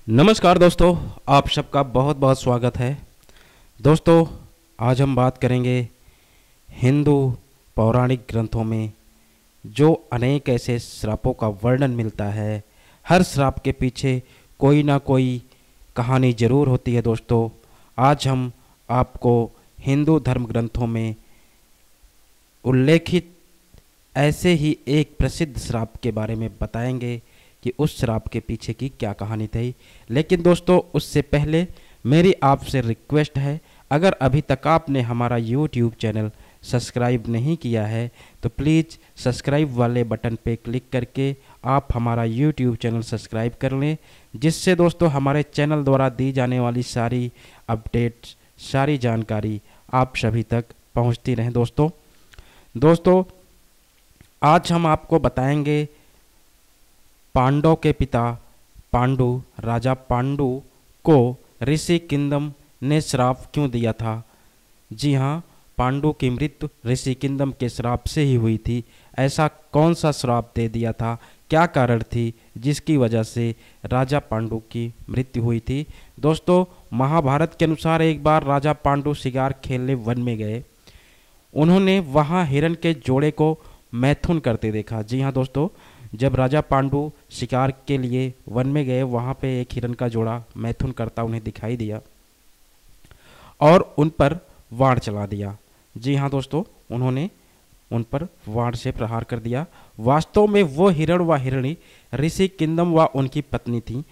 नमस्कार दोस्तों, आप सबका बहुत बहुत स्वागत है। दोस्तों, आज हम बात करेंगे हिंदू पौराणिक ग्रंथों में जो अनेक ऐसे श्रापों का वर्णन मिलता है। हर श्राप के पीछे कोई ना कोई कहानी जरूर होती है। दोस्तों, आज हम आपको हिंदू धर्म ग्रंथों में उल्लेखित ऐसे ही एक प्रसिद्ध श्राप के बारे में बताएंगे कि उस श्राप के पीछे की क्या कहानी थी। लेकिन दोस्तों, उससे पहले मेरी आपसे रिक्वेस्ट है, अगर अभी तक आपने हमारा YouTube चैनल सब्सक्राइब नहीं किया है तो प्लीज़ सब्सक्राइब वाले बटन पे क्लिक करके आप हमारा YouTube चैनल सब्सक्राइब कर लें, जिससे दोस्तों हमारे चैनल द्वारा दी जाने वाली सारी अपडेट्स, सारी जानकारी आप सभी तक पहुंचती रहें। दोस्तों, आज हम आपको बताएंगे पांडव के पिता पांडु, राजा पांडु को ऋषि किंदम ने श्राप क्यों दिया था। जी हाँ, पांडु की मृत्यु ऋषि किंदम के श्राप से ही हुई थी। ऐसा कौन सा श्राप दे दिया था, क्या कारण थी जिसकी वजह से राजा पांडु की मृत्यु हुई थी। दोस्तों, महाभारत के अनुसार एक बार राजा पांडु शिकार खेलने वन में गए। उन्होंने वहाँ हिरण के जोड़े को मैथुन करते देखा। जी हाँ दोस्तों, जब राजा पांडु शिकार के लिए वन में गए, वहाँ पे एक हिरण का जोड़ा मैथुन करता उन्हें दिखाई दिया और उन पर वार चला दिया। जी हाँ दोस्तों, उन्होंने उन पर वार से प्रहार कर दिया। वास्तव में वो हिरण व हिरणी ऋषि किंदम व उनकी पत्नी थी।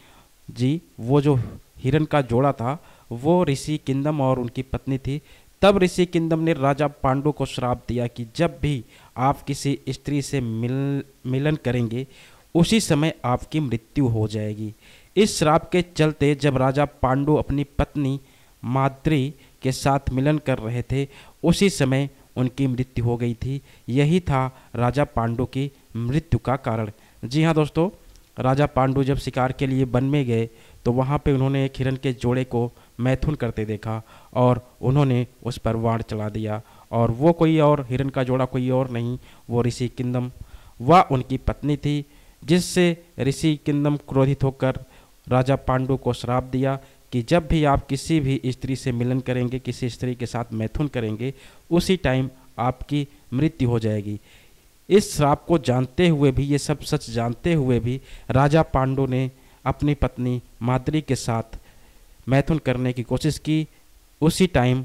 जी, वो जो हिरण का जोड़ा था वो ऋषि किंदम और उनकी पत्नी थी। तब ऋषि किंदम ने राजा पांडु को श्राप दिया कि जब भी आप किसी स्त्री से मिलन करेंगे उसी समय आपकी मृत्यु हो जाएगी। इस श्राप के चलते जब राजा पांडु अपनी पत्नी माद्री के साथ मिलन कर रहे थे, उसी समय उनकी मृत्यु हो गई थी। यही था राजा पांडु की मृत्यु का कारण। जी हाँ दोस्तों, राजा पांडु जब शिकार के लिए वन में गए तो वहाँ पे उन्होंने एक हिरण के जोड़े को मैथुन करते देखा और उन्होंने उस पर वार चला दिया। और वो कोई और हिरण का जोड़ा कोई और नहीं, वो ऋषि किंदम व उनकी पत्नी थी, जिससे ऋषि किंदम क्रोधित होकर राजा पांडु को श्राप दिया कि जब भी आप किसी भी स्त्री से मिलन करेंगे, किसी स्त्री के साथ मैथुन करेंगे, उसी टाइम आपकी मृत्यु हो जाएगी। इस श्राप को जानते हुए भी, ये सब सच जानते हुए भी राजा पांडु ने अपनी पत्नी माद्री के साथ मैथुन करने की कोशिश की। उसी टाइम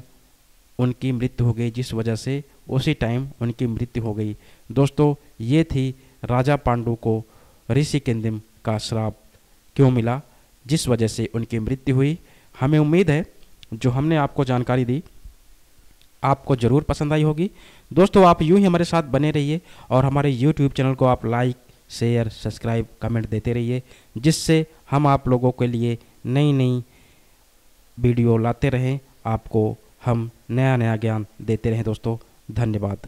उनकी मृत्यु हो गई, जिस वजह से उसी टाइम उनकी मृत्यु हो गई। दोस्तों, ये थी राजा पांडु को ऋषि किंदम का श्राप क्यों मिला, जिस वजह से उनकी मृत्यु हुई। हमें उम्मीद है जो हमने आपको जानकारी दी आपको ज़रूर पसंद आई होगी। दोस्तों, आप यूं ही हमारे साथ बने रहिए और हमारे YouTube चैनल को आप लाइक, शेयर, सब्सक्राइब, कमेंट देते रहिए, जिससे हम आप लोगों के लिए नई नई वीडियो लाते रहें, आपको हम नया नया ज्ञान देते रहें। दोस्तों, धन्यवाद।